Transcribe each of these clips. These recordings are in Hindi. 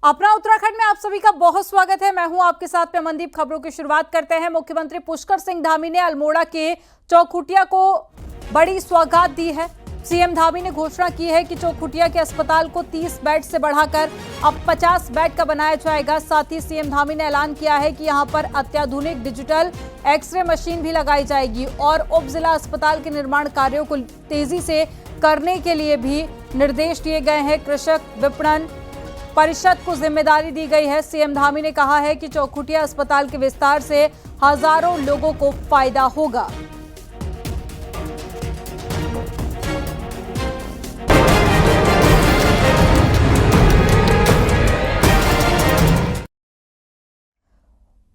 अपना उत्तराखंड में आप सभी का बहुत स्वागत है। मैं हूं आपके साथ में अमनदीप। खबरों की शुरुआत करते हैं। मुख्यमंत्री पुष्कर सिंह धामी ने अल्मोड़ा के चौखुटिया को बड़ी सौगात दी है। सीएम धामी ने घोषणा की है कि चौखुटिया के अस्पताल को 30 बेड से बढ़ाकर अब 50 बेड का बनाया जाएगा। साथ ही सीएम धामी ने ऐलान किया है कि यहां पर अत्याधुनिक डिजिटल एक्सरे मशीन भी लगाई जाएगी और उप जिला अस्पताल के निर्माण कार्यों को तेजी से करने के लिए भी निर्देश दिए गए हैं। कृषक विपणन परिषद को जिम्मेदारी दी गई है। सीएम धामी ने कहा है कि चौखुटिया अस्पताल के विस्तार से हजारों लोगों को फायदा होगा।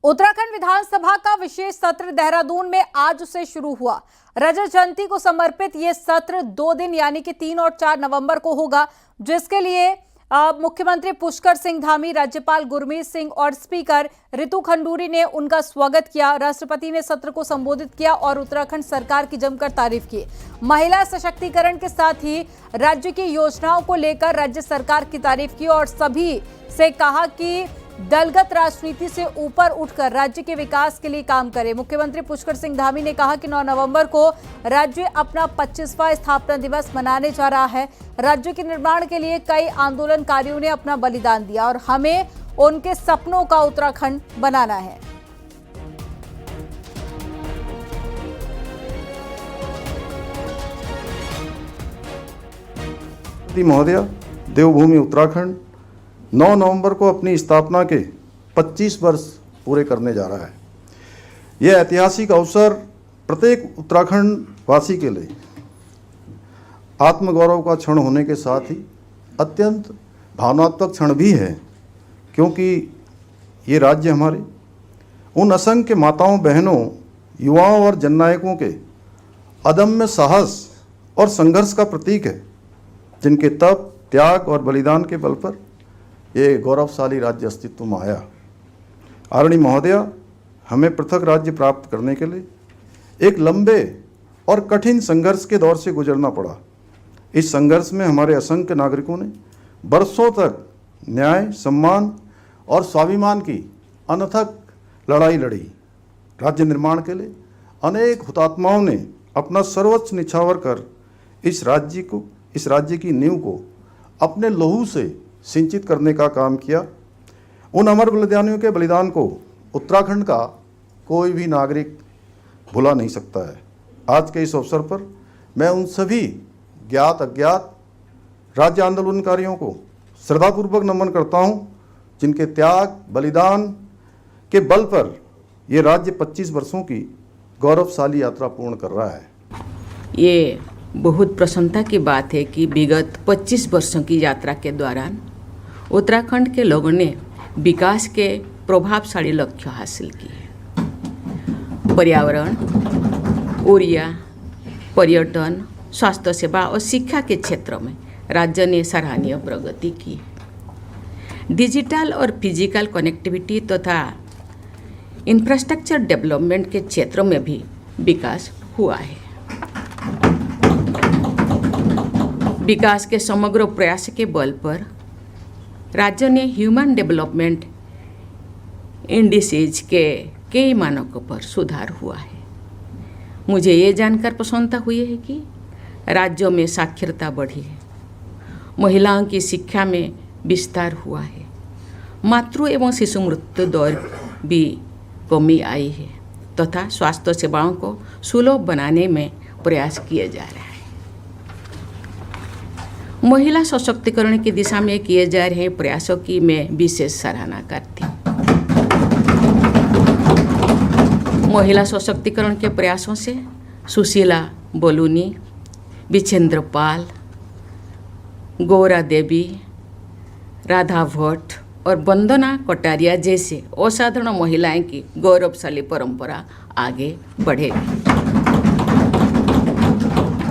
उत्तराखंड विधानसभा का विशेष सत्र देहरादून में आज से शुरू हुआ। रजत जयंती को समर्पित ये सत्र 2 दिन यानी कि 3 और 4 नवंबर को होगा, जिसके लिए मुख्यमंत्री पुष्कर सिंह धामी, राज्यपाल गुरमीत सिंह और स्पीकर रितु खंडूरी ने उनका स्वागत किया। राष्ट्रपति ने सत्र को संबोधित किया और उत्तराखंड सरकार की जमकर तारीफ की। महिला सशक्तिकरण के साथ ही राज्य की योजनाओं को लेकर राज्य सरकार की तारीफ की और सभी से कहा कि दलगत राजनीति से ऊपर उठकर राज्य के विकास के लिए काम करे। मुख्यमंत्री पुष्कर सिंह धामी ने कहा कि 9 नवंबर को राज्य अपना 25वां स्थापना दिवस मनाने जा रहा है। राज्य के निर्माण के लिए कई आंदोलनकारियों ने अपना बलिदान दिया और हमें उनके सपनों का उत्तराखंड बनाना है। महोदय, देवभूमि उत्तराखंड 9 नवंबर को अपनी स्थापना के 25 वर्ष पूरे करने जा रहा है। यह ऐतिहासिक अवसर प्रत्येक उत्तराखंड वासी के लिए आत्मगौरव का क्षण होने के साथ ही अत्यंत भावनात्मक क्षण भी है, क्योंकि ये राज्य हमारे उन असंख्य माताओं, बहनों, युवाओं और जननायकों के अदम्य साहस और संघर्ष का प्रतीक है, जिनके तप, त्याग और बलिदान के बल पर ये गौरवशाली राज्य अस्तित्व में आया। आदरणीय महोदय, हमें पृथक राज्य प्राप्त करने के लिए एक लंबे और कठिन संघर्ष के दौर से गुजरना पड़ा। इस संघर्ष में हमारे असंख्य नागरिकों ने बरसों तक न्याय, सम्मान और स्वाभिमान की अनथक लड़ाई लड़ी। राज्य निर्माण के लिए अनेक हुतात्माओं ने अपना सर्वोच्च निछावर कर इस राज्य की नींव को अपने लहू से सिंचित करने का काम किया। उन अमर बलिदानियों के बलिदान को उत्तराखंड का कोई भी नागरिक भुला नहीं सकता है। आज के इस अवसर पर मैं उन सभी ज्ञात अज्ञात राज्य आंदोलनकारियों को श्रद्धापूर्वक नमन करता हूं, जिनके त्याग, बलिदान के बल पर ये राज्य 25 वर्षों की गौरवशाली यात्रा पूर्ण कर रहा है। ये बहुत प्रसन्नता की बात है कि विगत 25 वर्षों की यात्रा के दौरान उत्तराखंड के लोगों ने विकास के प्रभावशाली लक्ष्य हासिल किए। पर्यावरण, ऊर्जा, पर्यटन, स्वास्थ्य सेवा और शिक्षा के क्षेत्रों में राज्य ने सराहनीय प्रगति की। डिजिटल और फिजिकल कनेक्टिविटी तथा इंफ्रास्ट्रक्चर डेवलपमेंट के क्षेत्रों में भी विकास हुआ है। विकास के समग्र प्रयास के बल पर राज्य ने ह्यूमन डेवलपमेंट इंडिसेज के कई मानकों पर सुधार हुआ है। मुझे ये जानकर प्रसन्नता हुई है कि राज्यों में साक्षरता बढ़ी है, महिलाओं की शिक्षा में विस्तार हुआ है, मातृ एवं शिशु मृत्यु दर भी कमी आई है तथा स्वास्थ्य सेवाओं को सुलभ बनाने में प्रयास किए जा रहे हैं। महिला सशक्तिकरण की दिशा में किए जा रहे प्रयासों की मैं विशेष सराहना करती हूँ। महिला सशक्तिकरण के प्रयासों से सुशीला बलूनी, विजेंद्र पाल, गौरा देवी, राधा भट्ट और वंदना कटारिया जैसे असाधारण महिलाएं की गौरवशाली परंपरा आगे बढ़ेगी।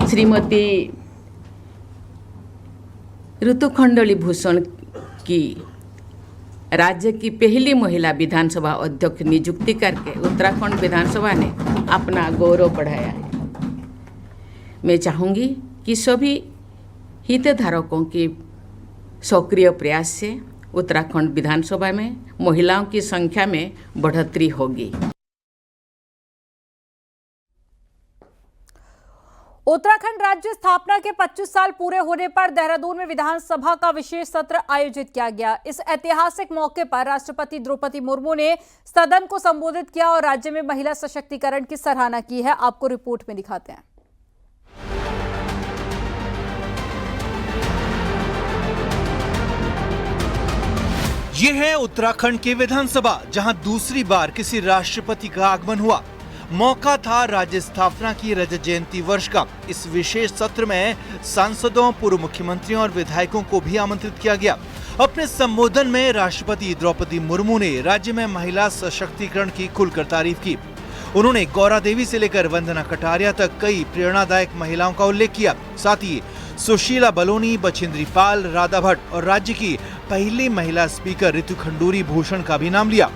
श्रीमती ऋतु खंडोली भूषण की राज्य की पहली महिला विधानसभा अध्यक्ष नियुक्ति करके उत्तराखंड विधानसभा ने अपना गौरव बढ़ाया है। मैं चाहूँगी कि सभी हितधारकों के सक्रिय प्रयास से उत्तराखंड विधानसभा में महिलाओं की संख्या में बढ़ोतरी होगी। उत्तराखंड राज्य स्थापना के 25 साल पूरे होने पर देहरादून में विधानसभा का विशेष सत्र आयोजित किया गया। इस ऐतिहासिक मौके पर राष्ट्रपति द्रौपदी मुर्मू ने सदन को संबोधित किया और राज्य में महिला सशक्तिकरण की सराहना की है। आपको रिपोर्ट में दिखाते हैं। ये है उत्तराखंड की विधानसभा, जहां दूसरी बार किसी राष्ट्रपति का आगमन हुआ। मौका था राज्य स्थापना की रजत जयंती वर्ष का। इस विशेष सत्र में सांसदों, पूर्व मुख्यमंत्रियों और विधायकों को भी आमंत्रित किया गया। अपने संबोधन में राष्ट्रपति द्रौपदी मुर्मू ने राज्य में महिला सशक्तिकरण की खुलकर तारीफ की। उन्होंने गौरा देवी से लेकर वंदना कटारिया तक कई प्रेरणादायक महिलाओं का उल्लेख किया। साथ ही सुशीला बलोनी, बछेंद्री पाल, राधा भट्ट और राज्य की पहली महिला स्पीकर ऋतु खंडूरी भूषण का भी नाम लिया।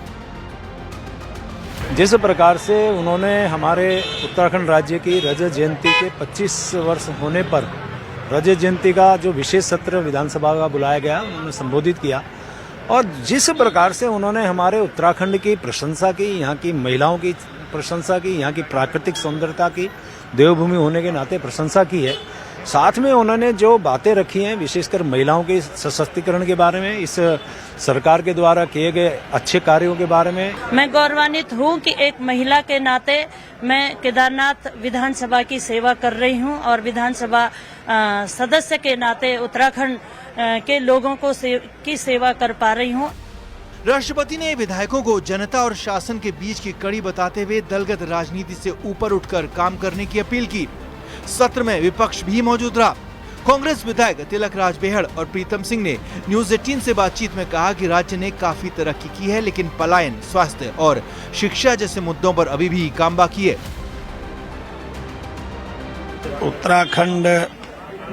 जिस प्रकार से उन्होंने हमारे उत्तराखंड राज्य की रजत जयंती के 25 वर्ष होने पर रजत जयंती का जो विशेष सत्र विधानसभा का बुलाया गया, उन्होंने संबोधित किया और जिस प्रकार से उन्होंने हमारे उत्तराखंड की प्रशंसा की, यहाँ की महिलाओं की प्रशंसा की, यहाँ की प्राकृतिक सौंदर्यता की, देवभूमि होने के नाते प्रशंसा की है। साथ में उन्होंने जो बातें रखी हैं, विशेषकर महिलाओं के सशक्तिकरण के बारे में, इस सरकार के द्वारा किए गए अच्छे कार्यों के बारे में मैं गौरवान्वित हूँ कि एक महिला के नाते मैं केदारनाथ विधानसभा की सेवा कर रही हूँ और विधानसभा सदस्य के नाते उत्तराखंड के लोगों को की सेवा कर पा रही हूँ। राष्ट्रपति ने विधायकों को जनता और शासन के बीच की कड़ी बताते हुए दलगत राजनीति से ऊपर उठकर काम करने की अपील की। सत्र में विपक्ष भी मौजूद रहा। कांग्रेस विधायक तिलक राज बेहड़ और प्रीतम सिंह ने न्यूज 18 से बातचीत में कहा कि राज्य ने काफी तरक्की की है, लेकिन पलायन, स्वास्थ्य और शिक्षा जैसे मुद्दों पर अभी भी काम बाकी है। उत्तराखंड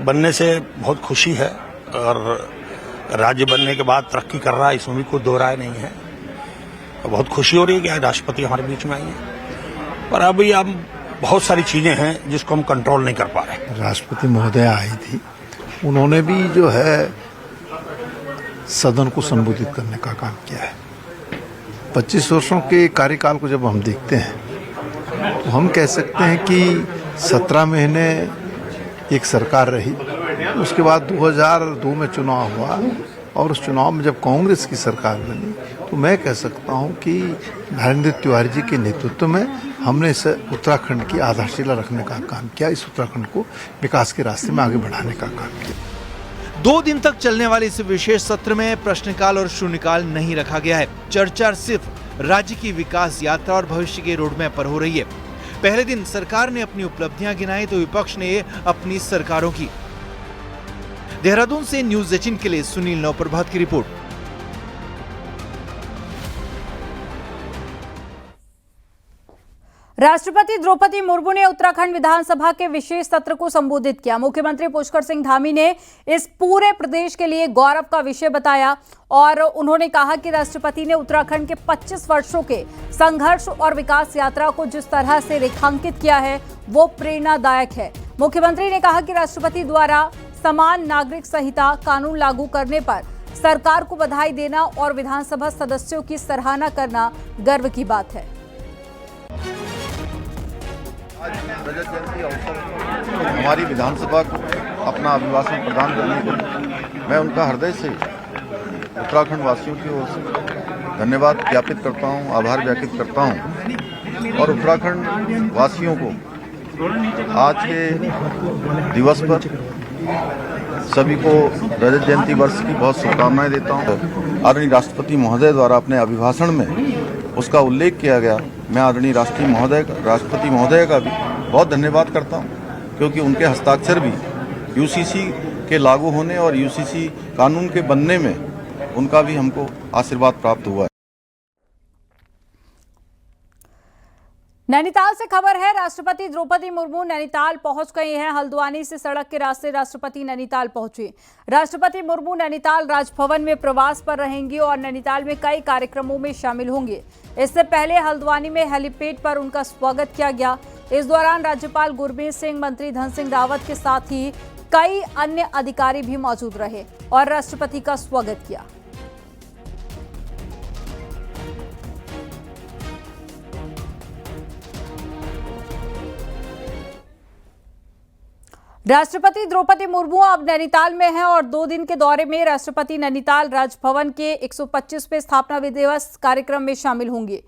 बनने से बहुत खुशी है और राज्य बनने के बाद तरक्की कर रहा है, इसमें भी कोई दो राय नहीं है। बहुत खुशी हो रही है कि आज राष्ट्रपति हमारे बीच में आई है, पर अभी हम बहुत सारी चीजें हैं जिसको हम कंट्रोल नहीं कर पा रहे। राष्ट्रपति महोदय आई थी, उन्होंने भी जो है सदन को संबोधित करने का काम किया है। 25 वर्षों के कार्यकाल को जब हम देखते हैं तो हम कह सकते हैं कि 17 महीने एक सरकार रही, उसके बाद 2002 में चुनाव हुआ और उस चुनाव में जब कांग्रेस की सरकार बनी तो मैं कह सकता हूं कि नरेंद्र तिवारी जी के नेतृत्व में हमने इस उत्तराखंड की आधारशिला रखने का काम किया, इस उत्तराखंड को विकास के रास्ते में आगे बढ़ाने का काम किया। 2 दिन तक चलने वाले इस विशेष सत्र में प्रश्नकाल और शून्यकाल नहीं रखा गया है। चर्चा सिर्फ राज्य की विकास यात्रा और भविष्य के रोडमैप पर हो रही है। पहले दिन सरकार ने अपनी उपलब्धियां गिनाई तो विपक्ष ने अपनी सरकारों की। देहरादून से न्यूज 18 के लिए सुनील नवप्रभात की रिपोर्ट। राष्ट्रपति द्रौपदी मुर्मू ने उत्तराखंड विधानसभा के विशेष सत्र को संबोधित किया। मुख्यमंत्री पुष्कर सिंह धामी ने इस पूरे प्रदेश के लिए गौरव का विषय बताया और उन्होंने कहा कि राष्ट्रपति ने उत्तराखंड के 25 वर्षों के संघर्ष और विकास यात्रा को जिस तरह से रेखांकित किया है वो प्रेरणादायक है। मुख्यमंत्री ने कहा कि राष्ट्रपति द्वारा समान नागरिक संहिता कानून लागू करने पर सरकार को बधाई देना और विधानसभा सदस्यों की सराहना करना गर्व की बात है। आज रजत जयंती अवसर हमारी विधानसभा को अपना अभिभाषण प्रदान करने के मैं उनका हृदय से उत्तराखंड वासियों की ओर से धन्यवाद ज्ञापित करता हूं, आभार व्यक्त करता हूं और उत्तराखंड वासियों को आज के दिवस पर सभी को रजत जयंती वर्ष की बहुत शुभकामनाएं देता हूं। आदरणीय राष्ट्रपति महोदय द्वारा अपने अभिभाषण में उसका उल्लेख किया गया। मैं आदरणीय राष्ट्रपति महोदय का भी बहुत धन्यवाद करता हूं, क्योंकि उनके हस्ताक्षर भी यूसीसी के लागू होने और यूसीसी कानून के बनने में उनका भी हमको आशीर्वाद प्राप्त हुआ है। नैनीताल से खबर है, राष्ट्रपति द्रौपदी मुर्मू नैनीताल पहुंच गए हैं। हल्द्वानी से सड़क के रास्ते राष्ट्रपति नैनीताल पहुंचे। राष्ट्रपति मुर्मू नैनीताल राजभवन में प्रवास पर रहेंगी और नैनीताल में कई कार्यक्रमों में शामिल होंगे। इससे पहले हल्द्वानी में हेलीपैड पर उनका स्वागत किया गया। इस दौरान राज्यपाल गुरमीत सिंह, मंत्री धन सिंह रावत के साथ ही कई अन्य अधिकारी भी मौजूद रहे और राष्ट्रपति का स्वागत किया। राष्ट्रपति द्रौपदी मुर्मू अब नैनीताल में हैं और 2 दिन के दौरे में राष्ट्रपति नैनीताल राजभवन के 125वें स्थापना दिवस कार्यक्रम में शामिल होंगे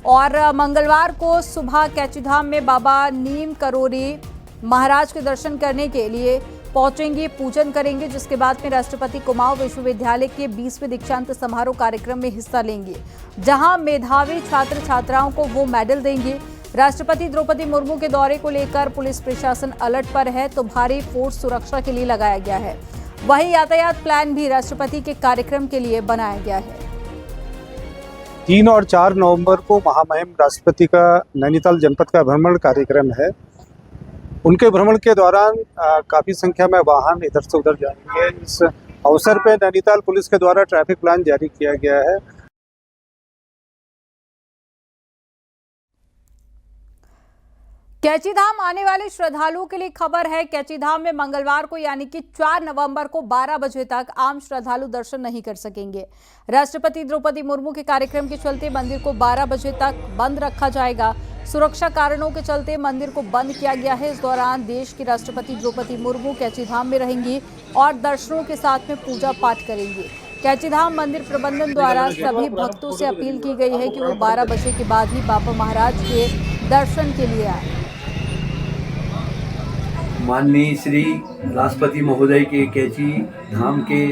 और मंगलवार को सुबह कैचीधाम में बाबा नीम करोली महाराज के दर्शन करने के लिए पहुंचेंगे, पूजन करेंगे, जिसके बाद में राष्ट्रपति कुमाऊं विश्वविद्यालय के 20वें दीक्षांत समारोह कार्यक्रम में हिस्सा लेंगे, जहां मेधावी छात्र छात्राओं को वो मेडल देंगे। राष्ट्रपति द्रौपदी मुर्मू के दौरे को लेकर पुलिस प्रशासन अलर्ट पर है, तो भारी फोर्स सुरक्षा के लिए लगाया गया है। वहीं यातायात प्लान भी राष्ट्रपति के कार्यक्रम के लिए बनाया गया है। 3 और 4 नवंबर को महामहिम राष्ट्रपति का नैनीताल जनपद का भ्रमण कार्यक्रम है। उनके भ्रमण के दौरान काफ़ी संख्या में वाहन इधर से उधर जाएंगे। इस अवसर पर नैनीताल पुलिस के द्वारा ट्रैफिक प्लान जारी किया गया है। कैचीधाम आने वाले श्रद्धालुओं के लिए खबर है। कैचीधाम में मंगलवार को यानी कि 4 नवंबर को 12 बजे तक आम श्रद्धालु दर्शन नहीं कर सकेंगे। राष्ट्रपति द्रौपदी मुर्मू के कार्यक्रम के चलते मंदिर को 12 बजे तक बंद रखा जाएगा। सुरक्षा कारणों के चलते मंदिर को बंद किया गया है। इस दौरान देश की राष्ट्रपति द्रौपदी मुर्मू कैचीधाम में रहेंगी और दर्शनों के साथ में पूजा पाठ करेंगी। कैचीधाम मंदिर प्रबंधन द्वारा सभी भक्तों से अपील की गई है कि वो 12 बजे के बाद ही बाबा महाराज के दर्शन के लिए आए। माननीय श्री राष्ट्रपति महोदय के कैची धाम के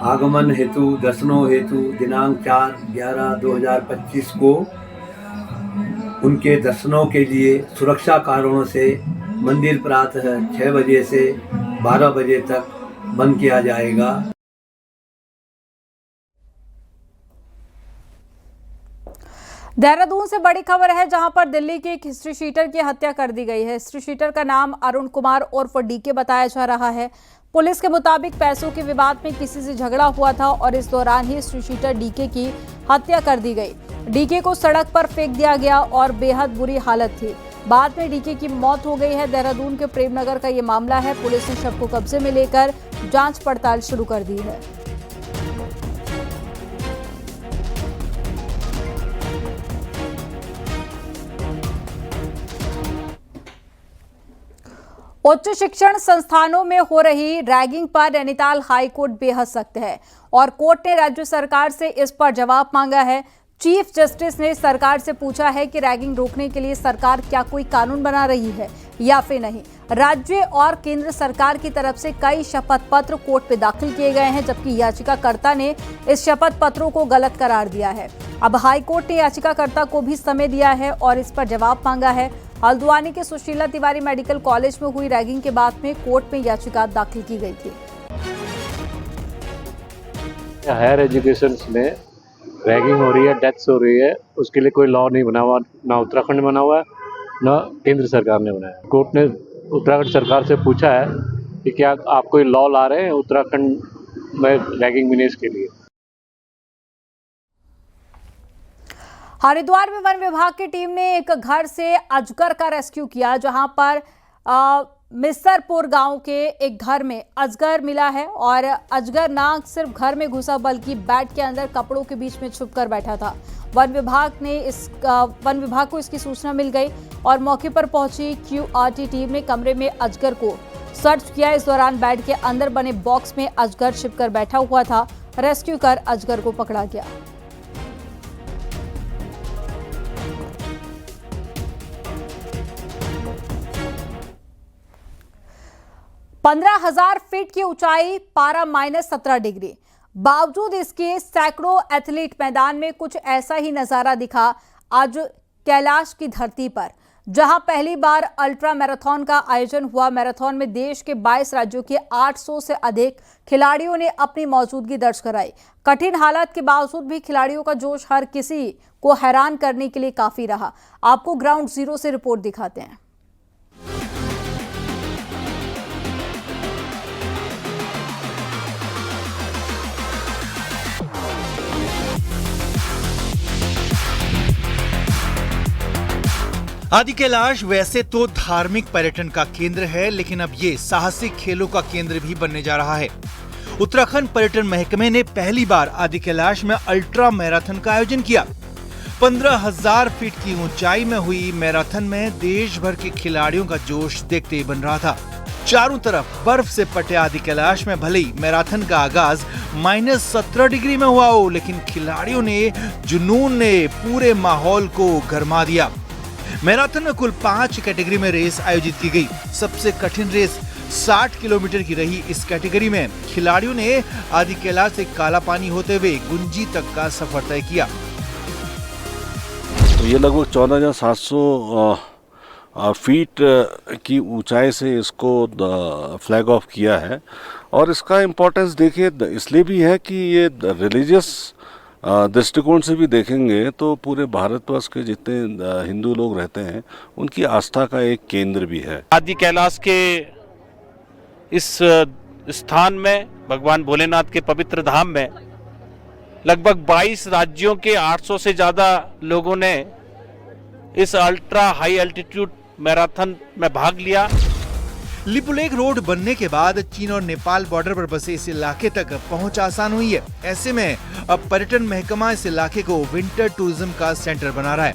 आगमन हेतु दर्शनों हेतु दिनांक 4/11/2025 को उनके दर्शनों के लिए सुरक्षा कारणों से मंदिर प्रातः 6 बजे से 12 बजे तक बंद किया जाएगा। देहरादून से बड़ी खबर है, जहां पर दिल्ली के एक हिस्ट्री शीटर की हत्या कर दी गई है। हिस्ट्री शीटर का नाम अरुण कुमार उर्फ डीके बताया जा रहा है। पुलिस के मुताबिक पैसों के विवाद में किसी से झगड़ा हुआ था और इस दौरान ही हिस्ट्री शीटर डीके की हत्या कर दी गई। डीके को सड़क पर फेंक दिया गया और बेहद बुरी हालत थी। बाद में डीके की मौत हो गई है। देहरादून के प्रेमनगर का ये मामला है। पुलिस ने शव को कब्जे में लेकर जांच पड़ताल शुरू कर दी है। उच्च शिक्षण संस्थानों में हो रही रैगिंग पर नैनीताल हाईकोर्ट बेहद सख्त है और कोर्ट ने राज्य सरकार से इस पर जवाब मांगा है। चीफ जस्टिस ने सरकार से पूछा है कि रैगिंग रोकने के लिए सरकार क्या कोई कानून बना रही है या फिर नहीं। राज्य और केंद्र सरकार की तरफ से कई शपथ पत्र कोर्ट में दाखिल किए गए हैं, जबकि याचिकाकर्ता ने इस शपथ पत्रों को गलत करार दिया है। अब हाईकोर्ट ने याचिकाकर्ता को भी समय दिया है और इस पर जवाब मांगा है। हल्द्वानी के सुशीला तिवारी मेडिकल कॉलेज में हुई रैगिंग के बाद में कोर्ट में याचिका दाखिल की गई थी। हायर एजुकेशन में रैगिंग हो रही है, डेथ्स हो रही है, उसके लिए कोई लॉ नहीं बना हुआ, ना उत्तराखंड में बना हुआ है ना केंद्र सरकार ने बनाया। कोर्ट ने उत्तराखंड सरकार से पूछा है कि क्या आप कोई लॉ ला रहे हैं उत्तराखंड में रैगिंग विनेश के लिए। हरिद्वार में वन विभाग की टीम ने एक घर से अजगर का रेस्क्यू किया, जहां पर मिसरपुर गांव के एक घर में अजगर मिला है और अजगर ना सिर्फ घर में घुसा बल्कि बेड के अंदर कपड़ों के बीच में छुपकर बैठा था। वन विभाग को इसकी सूचना मिल गई और मौके पर पहुंची QRT टीम ने कमरे में अजगर को सर्च किया। इस दौरान बेड के अंदर बने बॉक्स में अजगर छिपकर बैठा हुआ था। रेस्क्यू कर अजगर को पकड़ा गया। पंद्रह 15,000 फीट की ऊंचाई, पारा -17 डिग्री। बावजूद इसके सैकड़ों एथलीट मैदान में कुछ ऐसा ही नजारा दिखा आज कैलाश की धरती पर, जहां पहली बार अल्ट्रा मैराथन का आयोजन हुआ। मैराथन में देश के 22 राज्यों के 800 से अधिक खिलाड़ियों ने अपनी मौजूदगी दर्ज कराई। कठिन हालात के बावजूद भी खिलाड़ियों का जोश हर किसी को हैरान करने के लिए काफी रहा। आपको ग्राउंड जीरो से रिपोर्ट दिखाते हैं। आदि कैलाश वैसे तो धार्मिक पर्यटन का केंद्र है, लेकिन अब ये साहसिक खेलों का केंद्र भी बनने जा रहा है। उत्तराखंड पर्यटन महकमे ने पहली बार आदि कैलाश में अल्ट्रा मैराथन का आयोजन किया। 15,000 फीट की ऊंचाई में हुई मैराथन में देश भर के खिलाड़ियों का जोश देखते ही बन रहा था। चारों तरफ बर्फ से पटे आदि कैलाश में भले ही मैराथन का आगाज -17 डिग्री में हुआ हो, लेकिन खिलाड़ियों ने जुनून ने पूरे माहौल को गरमा दिया। मैराथन में कुल 5 कैटेगरी में रेस आयोजित की गई। सबसे कठिन रेस 60 किलोमीटर की रही। इस कैटेगरी में खिलाड़ियों ने आदि कैलाश से काला पानी होते हुए गुंजी तक का सफर तय किया। तो ये लगभग 14,700 फीट की ऊंचाई से इसको फ्लैग ऑफ किया है। और इसका इम्पोर्टेंस देखिए इसलिए भी है कि ये रिलीजियस दृष्टिकोण से भी देखेंगे तो पूरे भारतवर्ष के जितने हिंदू लोग रहते हैं उनकी आस्था का एक केंद्र भी है। आदि कैलाश के इस स्थान में, भगवान भोलेनाथ के पवित्र धाम में, लगभग 22 राज्यों के 800 से ज़्यादा लोगों ने इस अल्ट्रा हाई एल्टीट्यूड मैराथन में भाग लिया। लिपुलेख रोड बनने के बाद चीन और नेपाल बॉर्डर पर बसे इस इलाके तक पहुंच आसान हुई है। ऐसे में अब पर्यटन महकमा इस इलाके को विंटर टूरिज्म का सेंटर बना रहा है।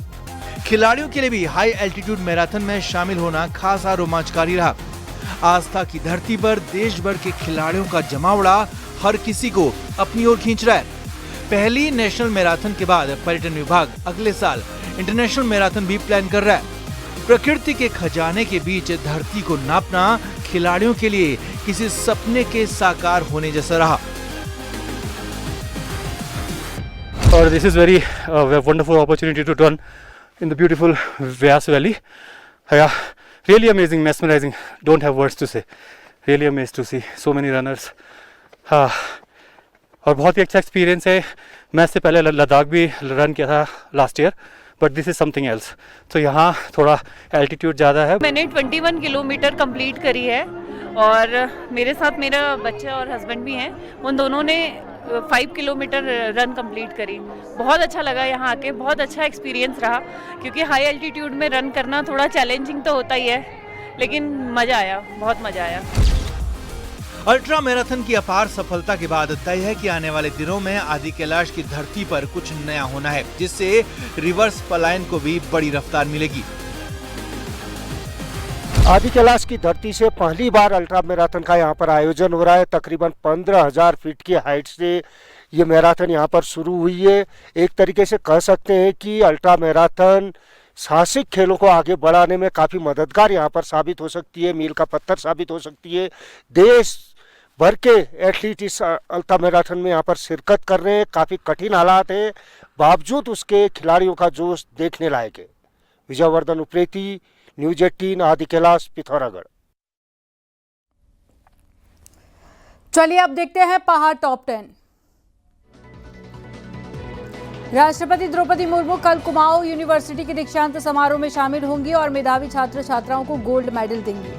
खिलाड़ियों के लिए भी हाई एल्टीट्यूड मैराथन में शामिल होना खासा रोमांचकारी रहा। आस्था की धरती पर देश भर के खिलाड़ियों का जमावड़ा हर किसी को अपनी ओर खींच रहा है। पहली नेशनल मैराथन के बाद पर्यटन विभाग अगले साल इंटरनेशनल मैराथन भी प्लान कर रहा है। प्रकृति के खजाने के बीच धरती को नापना खिलाड़ियों के लिए किसी सपने के साकार होने जैसा रहा। और this is very wonderful opportunity to run in the beautiful Beas valley. Really amazing, mesmerizing. Don't have words to say. Really amazed to see so many runners. और बहुत ही अच्छा एक्सपीरियंस है। मैं इससे पहले लद्दाख भी रन किया था last year, but this is something else. तो यहाँ थोड़ा एल्टीट्यूड ज़्यादा है। मैंने 21 किलोमीटर कंप्लीट करी है और मेरे साथ मेरा बच्चा और हस्बैंड भी हैं। उन दोनों ने 5 किलोमीटर रन कंप्लीट करी। बहुत अच्छा लगा यहाँ आके, बहुत अच्छा एक्सपीरियंस रहा, क्योंकि हाई एल्टीट्यूड में रन करना थोड़ा चैलेंजिंग तो होता ही है, लेकिन मज़ा आया, बहुत मज़ा आया। अल्ट्रा मैराथन की अपार सफलता के बाद तय है कि आने वाले दिनों में आदि कैलाश की धरती पर कुछ नया होना है, जिससे रिवर्स पलायन को भी बड़ी रफ्तार मिलेगी। आदि कैलाश की धरती से पहली बार अल्ट्रा मैराथन का यहाँ पर आयोजन हो रहा है। तकरीबन 15,000 फीट की हाइट से ये मैराथन यहाँ पर शुरू हुई है। एक तरीके से कह सकते हैं कि अल्ट्रा मैराथन साहसिक खेलों को आगे बढ़ाने में काफ़ी मददगार यहाँ पर साबित हो सकती है, मील का पत्थर साबित हो सकती है। देश भर के एथलीट इस अल्ट्रा मैराथन में यहाँ पर शिरकत कर रहे हैं। काफ़ी कठिन हालात है, बावजूद उसके खिलाड़ियों का जोश देखने लायक है। विजयवर्धन उप्रेती, न्यूज 18, आदि कैलाश, पिथौरागढ़। चलिए अब देखते हैं पहाड़ टॉप 10। राष्ट्रपति द्रौपदी मुर्मू कल कुमाऊं यूनिवर्सिटी के दीक्षांत समारोह में शामिल होंगी और मेधावी छात्र छात्राओं को गोल्ड मेडल देंगी।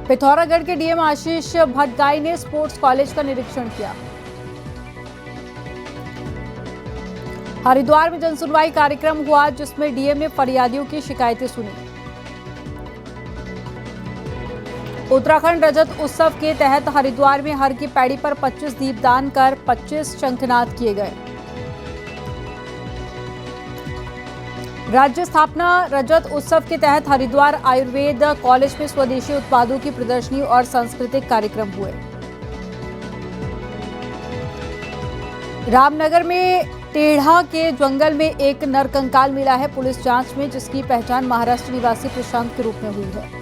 पिथौरागढ़ के डीएम आशीष भट्टगाई ने स्पोर्ट्स कॉलेज का निरीक्षण किया। हरिद्वार में जनसुनवाई कार्यक्रम हुआ, जिसमें डीएम ने फरियादियों की शिकायतें सुनी। उत्तराखंड रजत उत्सव के तहत हरिद्वार में हर की पैड़ी पर 25 दीपदान कर 25 शंखनाद किए गए। राज्य स्थापना रजत उत्सव के तहत हरिद्वार आयुर्वेद कॉलेज में स्वदेशी उत्पादों की प्रदर्शनी और सांस्कृतिक कार्यक्रम हुए। रामनगर में टेढ़ा के जंगल में एक नरकंकाल मिला है पुलिस जांच में, जिसकी पहचान महाराष्ट्र निवासी प्रशांत के रूप में हुई है।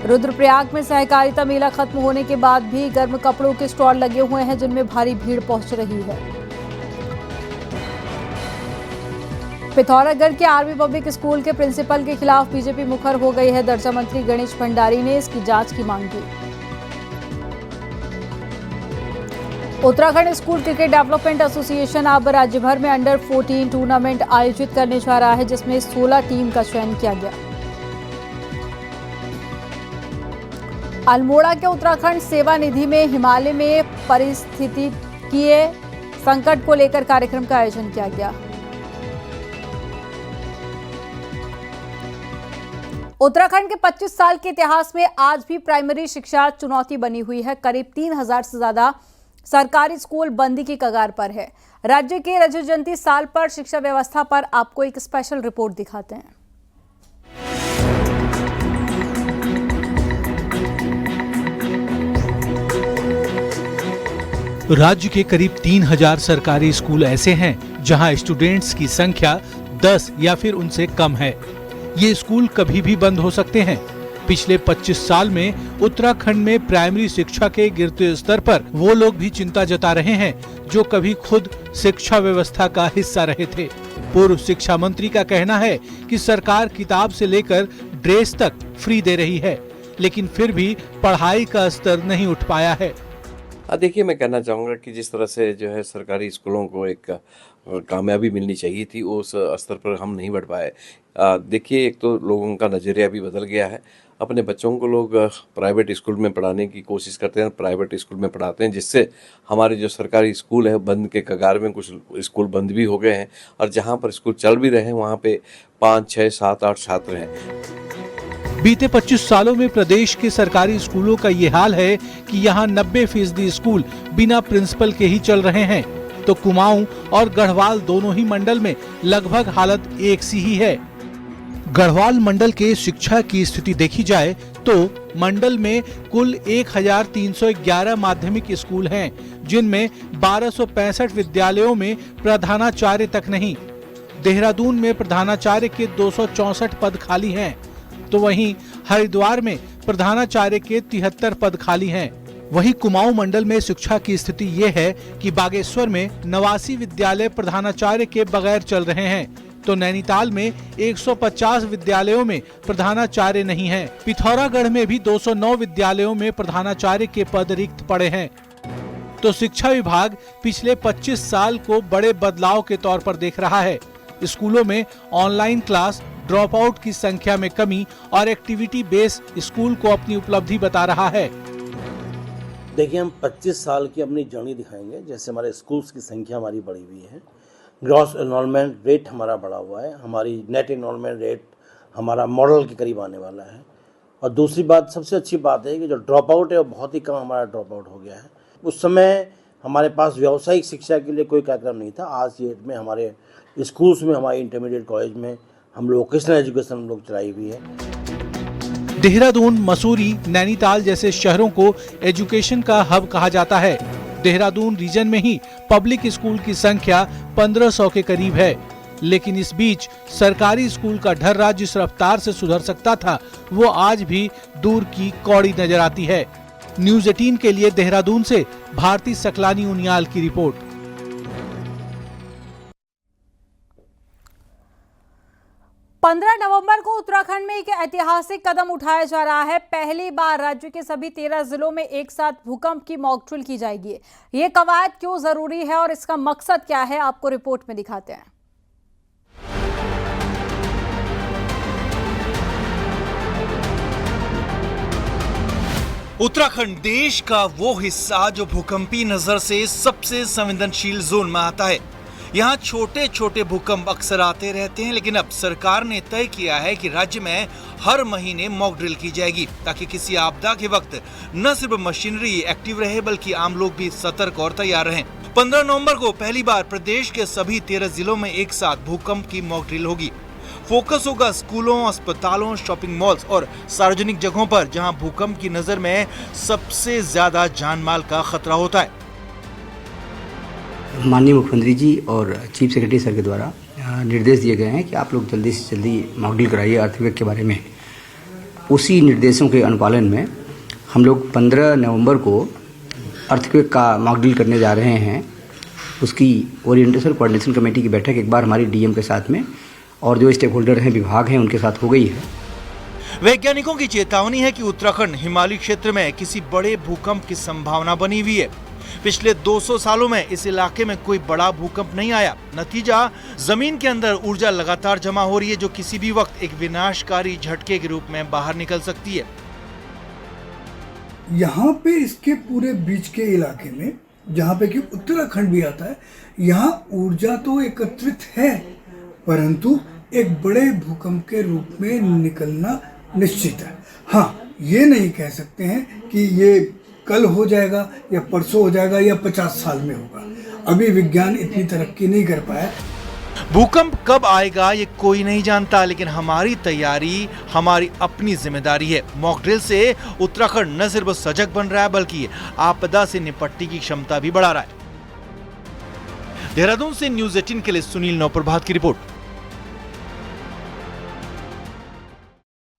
रुद्रप्रयाग में सहकारिता मेला खत्म होने के बाद भी गर्म कपड़ों के स्टॉल लगे हुए हैं, जिनमें भारी भीड़ पहुंच रही है। पिथौरागढ़ के आरवी पब्लिक स्कूल के प्रिंसिपल के खिलाफ बीजेपी मुखर हो गई है। दर्जा मंत्री गणेश भंडारी ने इसकी जांच की मांग की। Uttarakhand school cricket development association अब राज्य भर में अंडर 14 टूर्नामेंट आयोजित करने जा रहा है, जिसमें 16 टीम का चयन किया गया। अल्मोड़ा के उत्तराखंड सेवा निधि में हिमालय में पारिस्थितिकीय संकट को लेकर कार्यक्रम का आयोजन किया गया। उत्तराखंड के 25 साल के इतिहास में आज भी प्राइमरी शिक्षा चुनौती बनी हुई है। करीब 3,000 से ज्यादा सरकारी स्कूल बंदी की कगार पर है। राज्य के रजत जयंती साल पर शिक्षा व्यवस्था पर आपको एक स्पेशल रिपोर्ट दिखाते हैं। राज्य के करीब 3000 सरकारी स्कूल ऐसे हैं जहां स्टूडेंट्स की संख्या 10 या फिर उनसे कम है। ये स्कूल कभी भी बंद हो सकते हैं। पिछले 25 साल में उत्तराखंड में प्राइमरी शिक्षा के गिरते स्तर पर वो लोग भी चिंता जता रहे हैं जो कभी खुद शिक्षा व्यवस्था का हिस्सा रहे थे। पूर्व शिक्षा मंत्री का कहना है कि सरकार किताब से लेकर ड्रेस तक फ्री दे रही है, लेकिन फिर भी पढ़ाई का स्तर नहीं उठ पाया है। देखिए, मैं कहना चाहूँगा कि जिस तरह से जो है सरकारी स्कूलों को एक कामयाबी मिलनी चाहिए थी, उस स्तर पर हम नहीं बढ़ पाए। देखिए, एक तो लोगों का नज़रिया भी बदल गया है। अपने बच्चों को लोग प्राइवेट स्कूल में पढ़ाने की कोशिश करते हैं, प्राइवेट स्कूल में पढ़ाते हैं, जिससे हमारे जो सरकारी स्कूल है बंद के कगार में, कुछ स्कूल बंद भी हो गए हैं और जहाँ पर स्कूल चल भी रहे हैं वहाँ पे 5, 6, 7, 8 छात्र हैं। बीते 25 सालों में प्रदेश के सरकारी स्कूलों का ये हाल है कि यहाँ 90% स्कूल बिना प्रिंसिपल के ही चल रहे हैं, तो कुमाऊं और गढ़वाल दोनों ही मंडल में लगभग हालत एक सी ही है। गढ़वाल मंडल के शिक्षा की स्थिति देखी जाए तो मंडल में कुल 1311 माध्यमिक स्कूल हैं, जिनमें 1265 विद्यालयों में प्रधानाचार्य तक नहीं। देहरादून में प्रधानाचार्य के 264 पद खाली हैं, तो वहीं हरिद्वार में प्रधानाचार्य के 73 पद खाली हैं। वहीं कुमाऊं मंडल में शिक्षा की स्थिति ये है कि बागेश्वर में 89 विद्यालय प्रधानाचार्य के बगैर चल रहे हैं, तो नैनीताल में 150 विद्यालयों में प्रधानाचार्य नहीं है। पिथौरागढ़ में भी 209 विद्यालयों में प्रधानाचार्य के पद रिक्त पड़े हैं। तो शिक्षा विभाग पिछले 25 साल को बड़े बदलाव के तौर पर देख रहा है। स्कूलों में ऑनलाइन क्लास, ड्रॉप आउट की संख्या में कमी और एक्टिविटी बेस स्कूल को अपनी उपलब्धि बता रहा है। देखिए, हम 25 साल की अपनी जर्नी दिखाएंगे। जैसे हमारे स्कूल्स की संख्या हमारी बढ़ी हुई है, ग्रॉस एनरोलमेंट रेट हमारा बढ़ा हुआ है, हमारी नेट एनरोलमेंट रेट हमारा मॉडल के करीब आने वाला है। और दूसरी बात, सबसे अच्छी बात है कि जो ड्रॉप आउट है वो बहुत ही कम हमारा ड्रॉप आउट हो गया है। उस समय हमारे पास व्यावसायिक शिक्षा के लिए कोई कार्यक्रम नहीं था। आज की डेट में हमारे स्कूल्स में, हमारे इंटरमीडिएट कॉलेज में हम लोग वोकेशनल एजुकेशन हम लोग चलाई हुई है। देहरादून, मसूरी, नैनीताल जैसे शहरों को एजुकेशन का हब कहा जाता है। देहरादून रीजन में ही पब्लिक स्कूल की संख्या 1500 के करीब है, लेकिन इस बीच सरकारी स्कूल का ढर्रा जिस रफ्तार से सुधर सकता था वो आज भी दूर की कौड़ी नजर आती है। न्यूज़ 18 के लिए देहरादून से भारती सकलानी उनियाल की रिपोर्ट। 15 नवंबर को उत्तराखंड में एक ऐतिहासिक कदम उठाया जा रहा है। पहली बार राज्य के सभी 13 जिलों में एक साथ भूकंप की मॉक ड्रिल की जाएगी। ये कवायद क्यों जरूरी है और इसका मकसद क्या है, आपको रिपोर्ट में दिखाते हैं। उत्तराखंड देश का वो हिस्सा जो भूकंपी नजर से सबसे संवेदनशील जोन में आता है। यहाँ छोटे छोटे भूकंप अक्सर आते रहते हैं, लेकिन अब सरकार ने तय किया है कि राज्य में हर महीने मॉक ड्रिल की जाएगी, ताकि किसी आपदा के वक्त न सिर्फ मशीनरी एक्टिव रहे बल्कि आम लोग भी सतर्क और तैयार रहें। 15 नवंबर को पहली बार प्रदेश के सभी 13 जिलों में एक साथ भूकंप की मॉक ड्रिल होगी। फोकस होगा स्कूलों, अस्पतालों, शॉपिंग मॉल्स और सार्वजनिक जगहों पर, जहां भूकंप की नजर में सबसे ज्यादा जान माल का खतरा होता है। माननीय मुख्यमंत्री जी और चीफ सेक्रेटरी सर के द्वारा निर्देश दिए गए हैं कि आप लोग जल्दी से जल्दी मॉक ड्रिल कराइए अर्थक्वेक के बारे में। उसी निर्देशों के अनुपालन में हम लोग 15 नवंबर को अर्थक्वेक का मॉक ड्रिल करने जा रहे हैं। उसकी ओरिएंटेशन कोऑर्डिनेशन कमेटी की बैठक एक बार हमारी डीएम के साथ में और जो स्टेक होल्डर हैं, विभाग हैं, उनके साथ हो गई है। वैज्ञानिकों की चेतावनी है कि उत्तराखंड हिमालयी क्षेत्र में किसी बड़े भूकंप की संभावना बनी हुई है। पिछले 200 सालों में इस इलाके में कोई बड़ा भूकंप नहीं आया। नतीजा, जमीन के अंदर ऊर्जा लगातार जमा हो रही है, जो किसी भी वक्त एक विनाशकारी झटके के रूप में बाहर निकल सकती है। यहाँ पे इसके पूरे बीच के इलाके में, जहाँ पे कि उत्तराखंड भी आता है, यहाँ ऊर्जा तो एकत्रित है, परंतु एक बड़े भूकंप के रूप में निकलना निश्चित है। हाँ, ये नहीं कह सकते हैं कि ये कल हो जाएगा या परसों हो जाएगा या 50 साल में होगा। अभी विज्ञान इतनी तरक्की नहीं कर पाया। भूकंप कब आएगा ये कोई नहीं जानता, लेकिन हमारी तैयारी हमारी अपनी जिम्मेदारी है। मॉक ड्रिल से उत्तराखंड न सिर्फ सजग बन रहा है बल्कि आपदा से निपटने की क्षमता भी बढ़ा रहा है। देहरादून से न्यूज़ 18 के लिए सुनील नौप्रभात की रिपोर्ट।